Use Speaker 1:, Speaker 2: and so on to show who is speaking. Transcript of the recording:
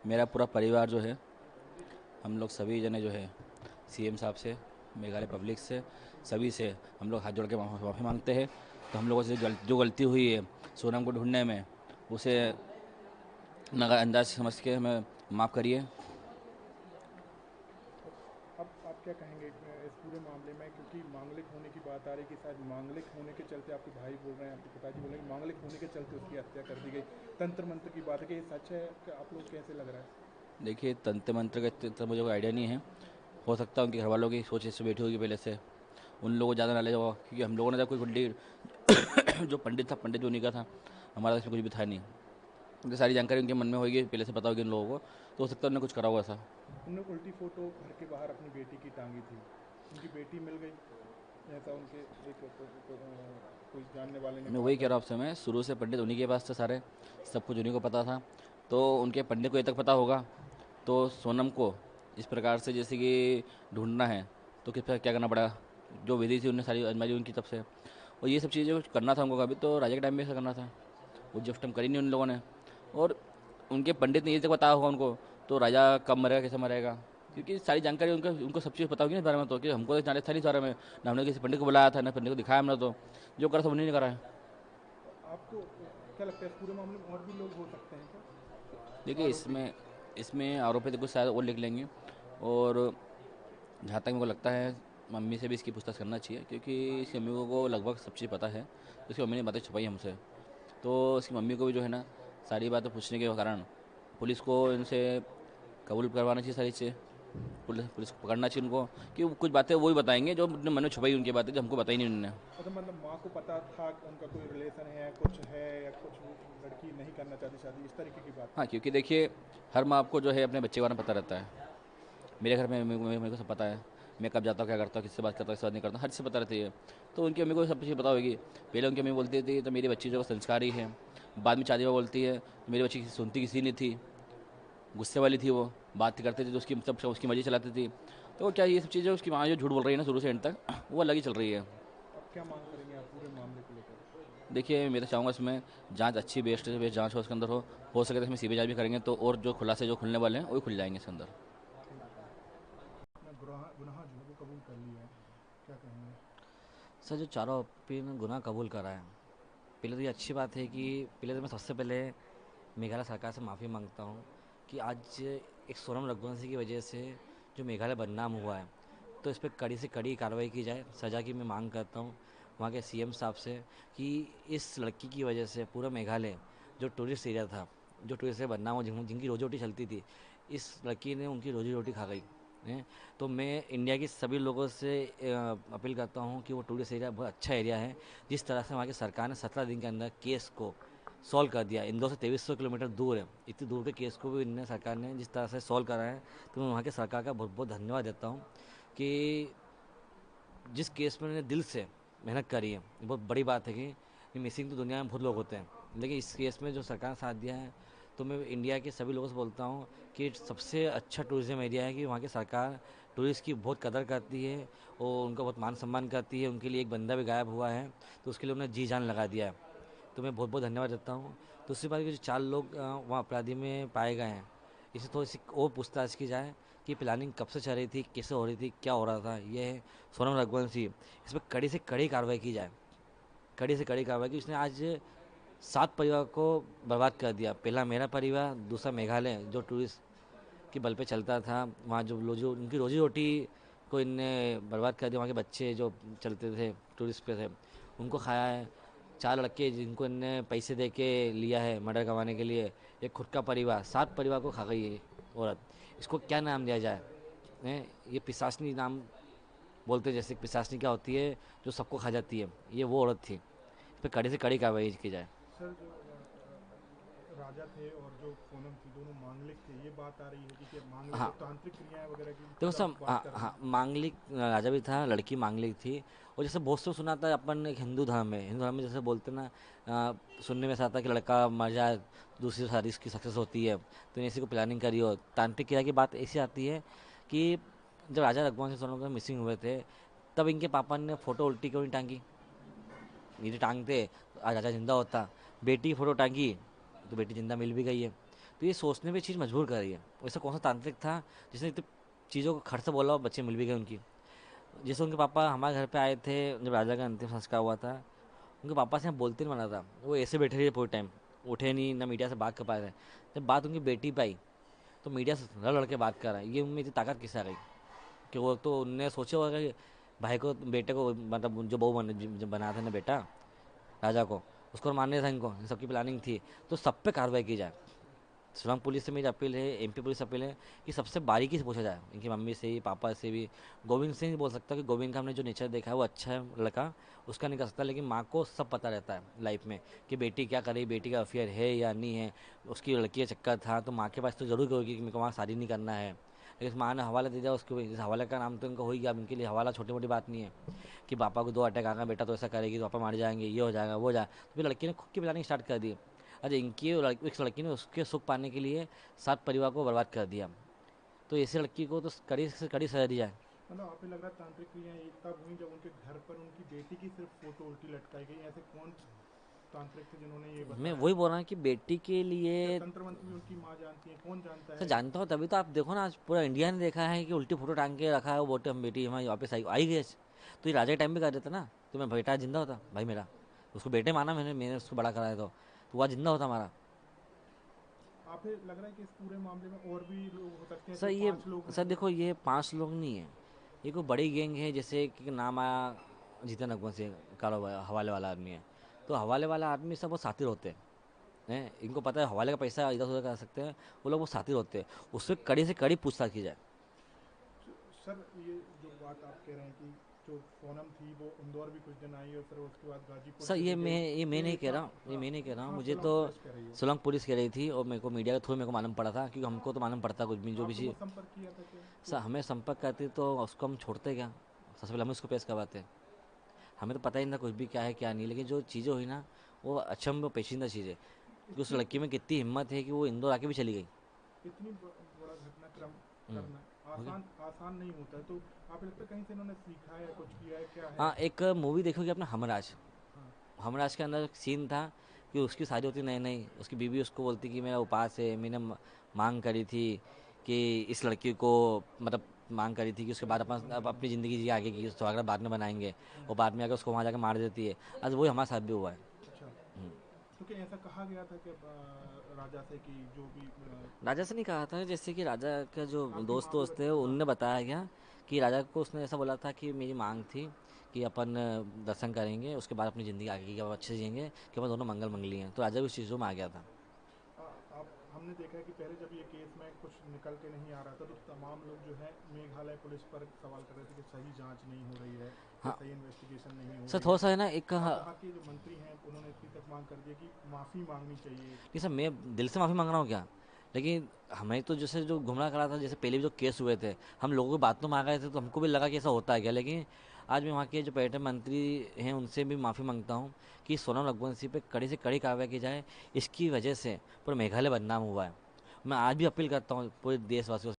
Speaker 1: मेरा पूरा परिवार जो है, हम लोग सभी जने जो है सीएम साहब से, मेघालय पब्लिक से, सभी से हम लोग हाथ जोड़ के माफ़ी मांगते हैं। तो हम लोगों से जो गलती हुई है सोनम को ढूंढने में, उसे नज़रअंदाज समझ के हमें माफ़ करिए।
Speaker 2: अब आप क्या कहेंगे इस पूरे मामले में, क्योंकि मांगलिक होने की बात आ रही है कि शायद मांगलिक होने के चलते आपके भाई बोल रहे हैं, आपके पिताजी बोल रहे हैं कि मांगलिक होने के चलते उसकी हत्या कर दी गई। तंत्र मंत्र की बात है कि ये सच है कि आप लोग कैसे लग रहा है?
Speaker 1: देखिए, तंत्र मंत्र का तो मुझे कोई आइडिया नहीं है। हो सकता है उनके घर वालों की सोच इससे बैठी होगी पहले से, उन लोगों को ज़्यादा नॉलेज होगा, क्योंकि हम लोगों ने जब कोई पंडित जो पंडित था, पंडित जो नहीं का था, हमारा तो इसमें कुछ भी था नहीं। तो सारी जानकारी उनके मन में होगी, पहले से पता होगी उन लोगों को, तो हो सकता है उन्होंने कुछ करा होगा ऐसा।
Speaker 2: उनने उल्टी फोटो घर के बाहर अपनी बेटी की टांगी थी, उनकी बेटी मिल गई, ऐसा उनके एक कोई जानने वाले ने
Speaker 1: मैं
Speaker 2: कहा
Speaker 1: वही कह
Speaker 2: था।
Speaker 1: रहा हूँ आपसे, मैं शुरू से पंडित उन्हीं के पास थे सारे, सब कुछ उन्हीं को पता था। तो उनके पंडित को ये तक पता होगा, तो सोनम को इस प्रकार से जैसे कि ढूंढना है, तो किस प्रकार क्या करना पड़ा, जो विधि थी उन्हें सारी आजमाई उनकी तब से। और ये सब चीज़ें करना था उनको कभी, तो राजा के टाइम में ऐसा करना था, वो जिस टाइम करी नहीं उन लोगों ने। और उनके पंडित ने ये तक बताया होगा उनको, तो राजा कब मरेगा कैसे मरेगा, क्योंकि सारी जानकारी उनको उनको सब चीज़ पता होगी ना इस बारे में, तो कि हमको तो जानते था नहीं इस बारे में, ना हमने किसी पंडित को बुलाया था, ना पंडित को दिखाया हमने, तो जो करा था उन्हीं ने करा है।
Speaker 2: आपको क्या लगता है इस पूरे मामले में और भी लोग हो सकते हैं क्या,
Speaker 1: देखिए,
Speaker 2: आरोपी?
Speaker 1: इसमें इसमें आरोपी तो कुछ शायद और लिख लेंगे। और जहाँ तक मेरे को लगता है, मम्मी से भी इसकी पूछताछ करना चाहिए, क्योंकि इसकी मम्मी को लगभग सब चीज़ पता है, तो इसकी मम्मी ने बातें छुपाई हमसे। तो इसकी मम्मी को भी जो है ना, सारी बातें पूछने के कारण पुलिस को इनसे कबूल करवाना चाहिए सारी चीज़ें। पुलिस पुलिस को पकड़ना चाहिए उनको, कि कुछ बातें वो ही बताएंगे जो अपने मन में छुपाई उनकी बातें, जो हमको बताई नहीं उन्होंने।
Speaker 2: अच्छा, मतलब माँ को पता था कि उनका कोई रिलेशन है, कुछ है, या कुछ लड़की नहीं करना चाहती शादी, इस तरीके की बात
Speaker 1: हाँ,
Speaker 2: थी?
Speaker 1: क्योंकि देखिए, हर माँ आपको जो है अपने बच्चे के बारे में पता रहता है। मेरे घर में मेरे को सब पता है, मैं कब जाता हूँ, क्या करता हूँ, किससे बात करता हूँ, किससे बात नहीं करता हूँ, हर चीज़ पता रहती है। तो उनकी मम्मी को सब चीज़ पता होगी। पहले उनकी मम्मी बोलती थी तो मेरी बच्ची जो संस्कारी है, बाद में शादी में बोलती है तो मेरी बच्ची सुनती किसी नहीं थी, गुस्से वाली थी, वो बात करते थे तो उसकी सब उसकी मर्जी चलाती थी। तो क्या ये सब चीज़ें उसकी माँ जो झूठ बोल रही है ना शुरू से एंड तक, वो अलग ही चल रही है।
Speaker 2: अब क्या मांग करेंगे आप पूरे मामले को लेकर?
Speaker 1: देखिए, मैं तो चाहूँगा इसमें जांच अच्छी, बेस्ट से बेस्ट जांच हो उसके अंदर, हो सके तो इसमें सीबीआई जांच भी करेंगे, तो और जो खुलासे जो खुलने वाले हैं वो भी खुल जाएंगे इसके अंदर।
Speaker 2: ठीक है। अपना गुनाह गुनाह जो है वो कबूल कर लिया है, क्या कहेंगे?
Speaker 3: सर, जो चारों आरोपी ने गुनाह कबूल करा है, पहले तो ये अच्छी बात है कि पहले तो मैं सबसे पहले मेघालय सरकार से माफ़ी मांगता हूँ कि आज एक सोनम रघुवंशी की वजह से जो मेघालय बदनाम हुआ है, तो इस पर कड़ी से कड़ी कार्रवाई की जाए, सज़ा की मैं मांग करता हूँ वहाँ के सीएम साहब से कि इस लड़की की वजह से पूरा मेघालय जो टूरिस्ट एरिया था, जो टूरिस्ट एरिया बदनाम हो, जिनकी रोजी रोटी चलती थी, इस लड़की ने उनकी रोजी रोटी खा गई है। तो मैं इंडिया के सभी लोगों से अपील करता हूँ कि वो टूरिस्ट एरिया बहुत अच्छा एरिया है। जिस तरह से वहाँ की सरकार ने 17 दिन के अंदर केस को सॉल्व कर दिया, इंदौर से 2300 किलोमीटर दूर है, इतनी दूर के केस को भी इन्हें सरकार ने जिस तरह से सॉल्व करा है, तो मैं वहाँ के सरकार का बहुत बहुत धन्यवाद देता हूँ कि जिस केस में उन्होंने दिल से मेहनत करी है। ये बहुत बड़ी बात है कि मिसिंग तो दुनिया में बहुत लोग होते हैं, लेकिन इस केस में जो सरकार ने साथ दिया है, तो मैं इंडिया के सभी लोगों से बोलता हूँ कि सबसे अच्छा टूरिज़्म एरिया है, कि वहाँ की सरकार टूरिस्ट की बहुत कदर करती है और उनका बहुत मान सम्मान करती है। उनके लिए एक बंदा भी गायब हुआ है, तो उसके लिए उन्हें जी जान लगा दिया है, तो मैं बहुत बहुत धन्यवाद देता हूँ। दूसरी बात कि जो 4 लोग वहाँ अपराधी में पाए गए हैं, इसे थोड़ी सी और पूछताछ की जाए कि प्लानिंग कब से चल रही थी, कैसे हो रही थी, क्या हो रहा था। ये है सोनम रघुवंशी, इस पर कड़ी से कड़ी कार्रवाई की जाए, कड़ी से कड़ी कार्रवाई की। उसने आज 7 परिवार को बर्बाद कर दिया, पहला मेरा परिवार, दूसरा मेघालय जो टूरिस्ट के बल पे चलता था, वहाँ जो उनकी रोजी रोटी को इनने बर्बाद कर दिया। वहाँ के बच्चे जो चलते थे, टूरिस्ट पे थे, उनको खाया है। 4 लड़के जिनको इनने पैसे दे के लिया है मर्डर करवाने के लिए, एक खुद का परिवार, 7 परिवार को खा गई है औरत। इसको क्या नाम दिया जाए? हैं, ये पिशाचनी नाम बोलते हैं, जैसे पिशाचनी क्या होती है, जो सबको खा जाती है, ये वो औरत थी। इस पर कड़ी से कड़ी कार्रवाई की जाए।
Speaker 2: सर, जो राजा थे और जो सोनम थी, दोनों मांगलिक थे, ये बात आ रही है कि मांगलिक
Speaker 3: हाँ,
Speaker 2: है, तांत्रिक क्रियाएं वगैरह की
Speaker 3: देखो
Speaker 2: सब
Speaker 3: सब,
Speaker 2: बात
Speaker 3: हाँ
Speaker 2: कर रहे
Speaker 3: हाँ,
Speaker 2: हैं।
Speaker 3: मांगलिक राजा भी था, लड़की मांगलिक थी। और जैसे बहुत से सुना था अपन, एक हिंदू धर्म है, हिंदू धर्म में जैसे बोलते ना, सुनने में ऐसा आता है कि लड़का मर जाए, दूसरी शादी इसकी सक्सेस होती है, तो इसी को प्लानिंग करी हो। तांत्रिक क्रिया की बात ऐसी आती है कि जब राजा रघुवंश सिंह सोनम मिसिंग हुए थे, तब इनके पापा ने फोटो उल्टी क्यों नहीं टांगी? ये टांगते आज राजा जिंदा होता। बेटी की फोटो टांगी, तो बेटी जिंदा मिल भी गई है। तो ये सोचने पे चीज़ मजबूर कर रही है। वैसे कौन सा तांत्रिक था जिसने इतनी चीज़ों को खर्च से बोला और बच्चे मिल भी गए उनकी। जैसे उनके पापा हमारे घर पे आए थे जब राजा का अंतिम संस्कार हुआ था, उनके पापा से बोलते नहीं बना था, वो ऐसे बैठे रहे पूरे टाइम, उठे नहीं ना मीडिया से बात कर पाए थे। जब बात उनकी बेटी पे आई तो मीडिया से लड़ लड़ के बात कर रहा है। ये उनमें इतनी ताकत किससे आ गई कि वो तो उनने सोचा होगा कि भाई को बेटे को मतलब जो बहू जो बना था ना बेटा राजा को, उसको मारने था इनको, इन सबकी प्लानिंग थी। तो सब पे कार्रवाई की जाए। शिलांग पुलिस से मेरी अपील है, एमपी पुलिस से अपील है कि सबसे बारीकी से पूछा जाए, इनकी मम्मी से ही पापा से भी। गोविंद से नहीं बोल सकता कि गोविंद का हमने जो नेचर देखा है वो अच्छा है लड़का, उसका नहीं कर सकता, लेकिन माँ को सब पता रहता है लाइफ में कि बेटी क्या कर रही, बेटी का अफेयर है या नहीं है, उसकी लड़की का चक्कर था तो माँ के पास तो जरूर होगी कि मेरे को वहाँ शादी नहीं करना है। लेकिन माँ ने हवाला दे दिया उसको, इस हवाले का नाम तो इनका हो ही गया। अब इनके लिए हवाला छोटी मोटी बात नहीं है कि पापा को 2 अटैक आ गए, बेटा तो ऐसा करेगी तो पापा मार जाएंगे, ये हो जाएगा वो हो जाएगा। तो फिर लड़की ने खुद की प्लानिंग स्टार्ट कर दी। अरे इस लड़की ने उसके सुख पाने के लिए 7 परिवार को बर्बाद कर दिया। तो ऐसी लड़की को तो कड़ी से कड़ी सजा दी जाए।
Speaker 2: मतलब आप लग रहा है तांत्रिक क्रियाएं एक तब हुई जब उनके घर पर उनकी बेटी की सिर्फ फोटो उल्टी लटकाई गई। ऐसे कौन तांत्रिक थे जिन्होंने ये
Speaker 3: मैं
Speaker 2: बताया?
Speaker 3: वही बोल रहा हूँ कि बेटी के
Speaker 2: क्या
Speaker 3: लिए
Speaker 2: तंत्र मंत्र भी उनकी माँ जानती है? कौन जानता
Speaker 3: सर
Speaker 2: है?
Speaker 3: जानता हूँ, तभी तो आप देखो ना आज पूरा इंडिया ने देखा है कि उल्टी फोटो टांग के रखा है वो बोटे हम बेटी हमारी वापस आई गई। तो ये राजा के टाइम पे कर देता ना तो मैं बेटा जिंदा होता भाई मेरा, उसको बेटे माना मैंने मैंने उसको बड़ा कराया तो वह जिंदा होता हमारा।
Speaker 2: आप लग रहा है कि इस पूरे मामले में और भी लोग हो सकते हैं,
Speaker 3: सर
Speaker 2: सिर्फ
Speaker 3: ये
Speaker 2: 5 लोग
Speaker 3: सर
Speaker 2: नहीं है?
Speaker 3: देखो ये 5 लोग नहीं है, ये कोई बड़ी गैंग है। जैसे कि नाम आया जीतन अकबर से कारोबार हवाले वाला आदमी है, तो हवाले वाला आदमी सब वो साथी होते हैं। इनको पता है हवाले का पैसा इधर उधर कर सकते हैं, वो लोग वो साथी होते हैं। उससे कड़ी से कड़ी पूछताछ की जाए।
Speaker 2: सर ये जो बात आप कह रहे हैं कि जो सोनम थी वो इंदौर भी कुछ दिन आई और फिर उसके बाद गाजीपुर
Speaker 3: सर
Speaker 2: चली गई,
Speaker 3: ये मैं
Speaker 2: फिर
Speaker 3: नहीं कह
Speaker 2: इतना।
Speaker 3: रहा हूँ, ये
Speaker 2: हाँ,
Speaker 3: मैं नहीं कह रहा हूँ,
Speaker 2: हाँ,
Speaker 3: मुझे
Speaker 2: सोलंग
Speaker 3: तो
Speaker 2: पुलिस कह रही है।
Speaker 3: सोलंग पुलिस कह रही थी और मेरे को मीडिया के थ्रू मेरे को मालूम पड़ा था, क्योंकि हमको तो मालूम पड़ता कुछ भी जो भी
Speaker 2: आपको वो
Speaker 3: चीज़।
Speaker 2: संपर्क किया था क्या?
Speaker 3: सर हमें संपर्क करती तो उसको हम छोड़ते क्या, सबसे पहले हम उसको पेश करवाते। हमें तो पता ही नहीं था कुछ भी क्या है क्या नहीं, लेकिन जो चीज़ें हुई ना वो अचंभ पेचीदा चीज़ है कि उस
Speaker 2: इतनी
Speaker 3: लड़की में कितनी हिम्मत है कि वो इंदौर आके भी चली गई।
Speaker 2: इतनी बड़ा घटनाक्रम
Speaker 3: हम्म,
Speaker 2: करना
Speaker 3: हो गया।
Speaker 2: आसान नहीं होता है। तो आप लगता है कहीं से इन्होंने सीखा है, कुछ किया है, क्या है?
Speaker 3: हाँ एक मूवी देखोगे अपना हमराज,
Speaker 2: हाँ।
Speaker 3: हमराज के अंदर एक सीन था कि उसकी शादी होती नहीं नहीं, उसकी बीवी उसको बोलती कि मेरा उपास है, मैंने मांग करी थी कि इस लड़की को मतलब मांग करी थी कि उसके बाद अपन अब अपनी ज़िंदगी जी आगे की सुहागरात बाद में बनाएंगे, और बाद में आकर उसको वहाँ जाकर मार देती है। आज वही हमारे साथ भी हुआ है।
Speaker 2: अच्छा।
Speaker 3: हम्म।
Speaker 2: तो क्या ऐसा कहा गया था कि राजा से कि जो भी
Speaker 3: राजा से नहीं कहा था, जैसे कि राजा का जो
Speaker 2: आपकी
Speaker 3: दोस्त
Speaker 2: माँ भी
Speaker 3: दोस्त है
Speaker 2: हाँ।
Speaker 3: उनने बताया गया कि राजा को उसने ऐसा बोला था कि मेरी मांग थी कि अपन दर्शन करेंगे उसके बाद अपनी ज़िंदगी आगे की अब अच्छे से जिएंगे, कि अपन दोनों मंगल मंगली हैं। तो राजा भी उस चीज़ों में आ गया था।
Speaker 2: आप हमने देखा है कि पहले जब ये केस में कुछ निकल के नहीं आ रहा था तो तमाम लोग जो है मेघालय पुलिस पर सवाल कर रहे थे कि सही जांच नहीं हो रही है,
Speaker 3: हाँ
Speaker 2: सही इन्वेस्टिगेशन नहीं हो
Speaker 3: सर
Speaker 2: रही
Speaker 3: थोड़ा
Speaker 2: है।
Speaker 3: सा है ना एक
Speaker 2: अब
Speaker 3: हाँ,
Speaker 2: वहाँ के जो मंत्री हैं उन्होंने इतनी तक मांग कर दी कि माफ़ी मांगनी चाहिए।
Speaker 3: नहीं सर मैं दिल से माफ़ी मांग रहा हूँ क्या, लेकिन हमें तो जैसे जो गुमराह करा था, जैसे पहले भी जो केस हुए थे हम लोगों की बातों में आ गए थे तो हमको भी लगा कि ऐसा होता है क्या। लेकिन आज मैं वहाँ के जो पर्यटन मंत्री हैं उनसे भी माफ़ी मांगता हूँ कि सोनम रघुवंशी पे कड़ी से कड़ी कार्रवाई की जाए। इसकी वजह से पूरा मेघालय बदनाम हुआ है। मैं आज भी अपील करता हूँ पूरे देशवासियों से।